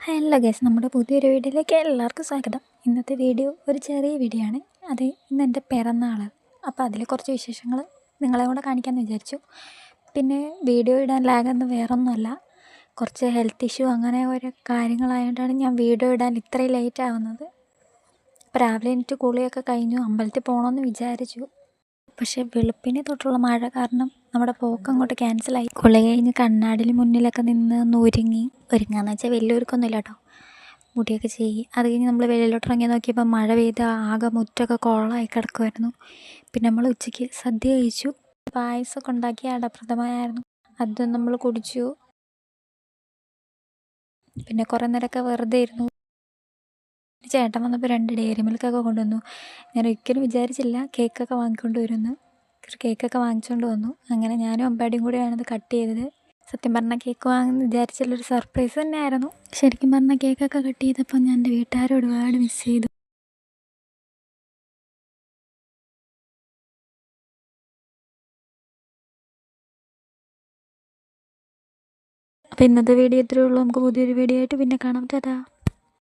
Hello guys, നമ്മുടെ പുതിയൊരു വീഡിയോയിലേക്ക് എല്ലാവർക്കും സ്വാഗതം. ഇന്നത്തെ വീഡിയോ ഒരു ചെറിയ വീഡിയോ ആണ്. ഇന്ന് എൻ്റെ പിറന്നാൾ. അപ്പോൾ അതിൽ കുറച്ച് വിശേഷങ്ങൾ നിങ്ങളെ കൂടെ കാണിക്കാമെന്ന് വിചാരിച്ചു. പിന്നെ വീഡിയോ ഇടാൻ ലാഗൊന്നും വേറൊന്നുമല്ല, കുറച്ച് ഹെൽത്ത് ഇഷ്യൂ അങ്ങനെ ഓരോ കാര്യങ്ങളായതുകൊണ്ടാണ് ഞാൻ വീഡിയോ ഇടാൻ ഇത്രയും ലേറ്റ് ആവുന്നത്. അപ്പോൾ രാവിലെ എനിക്ക് കുളിയൊക്കെ കഴിഞ്ഞു, അമ്പലത്തിൽ പോകണമെന്ന് വിചാരിച്ചു. പക്ഷേ വെളുപ്പിനെ തൊട്ടുള്ള മഴ കാരണം നമ്മുടെ പോക്ക് അങ്ങോട്ട് ക്യാൻസലായി. കുളി കഴിഞ്ഞ് കണ്ണാടിയിൽ മുന്നിലൊക്കെ നിന്ന് ഒന്ന് ഒരുങ്ങാന്ന് വെച്ചാൽ വലിയൊരുക്കൊന്നുമില്ല കേട്ടോ, മുടിയൊക്കെ ചെയ്യി. അത് കഴിഞ്ഞ് നമ്മൾ വെളിയിലോട്ട് ഇറങ്ങി നോക്കിയപ്പോൾ മഴ പെയ്ത് ആകെ മുറ്റമൊക്കെ കൊള്ളമായി കിടക്കുമായിരുന്നു. പിന്നെ നമ്മൾ ഉച്ചയ്ക്ക് സദ്യ കഴിച്ചു. പായസമൊക്കെ ഉണ്ടാക്കി അടപ്രഥമനായിരുന്നു, അത് നമ്മൾ കുടിച്ചു. പിന്നെ കുറേ നേരമൊക്കെ വെറുതെ ഇരുന്നു. ചേട്ടൻ വന്നപ്പോൾ 2 ഡയറി മിൽക്കൊക്കെ കൊണ്ടുവന്നു. ഞാൻ ഒരിക്കലും വിചാരിച്ചില്ല കേക്കൊക്കെ വാങ്ങിക്കൊണ്ട് വരുമെന്ന്. കേക്കൊക്കെ വാങ്ങിച്ചുകൊണ്ട് വന്നു. അങ്ങനെ ഞാനും അമ്പാടിയും കൂടിയാണത് കട്ട് ചെയ്തത്. സത്യം പറഞ്ഞാൽ കേക്ക് വാങ്ങുമെന്ന് വിചാരിച്ചുള്ളൊരു സർപ്രൈസ് തന്നെയായിരുന്നു. ശരിക്കും പറഞ്ഞാൽ കേക്കൊക്കെ കട്ട് ചെയ്തപ്പോൾ ഞാൻ എൻ്റെ വീട്ടുകാരെ ഒരുപാട് മിസ് ചെയ്തു. അപ്പോൾ ഇന്നത്തെ വീഡിയോ ഇത്രയേ ഉള്ളൂ. നമുക്ക് പുതിയൊരു വീഡിയോ ആയിട്ട് പിന്നെ കാണാം. ടാറ്റാ.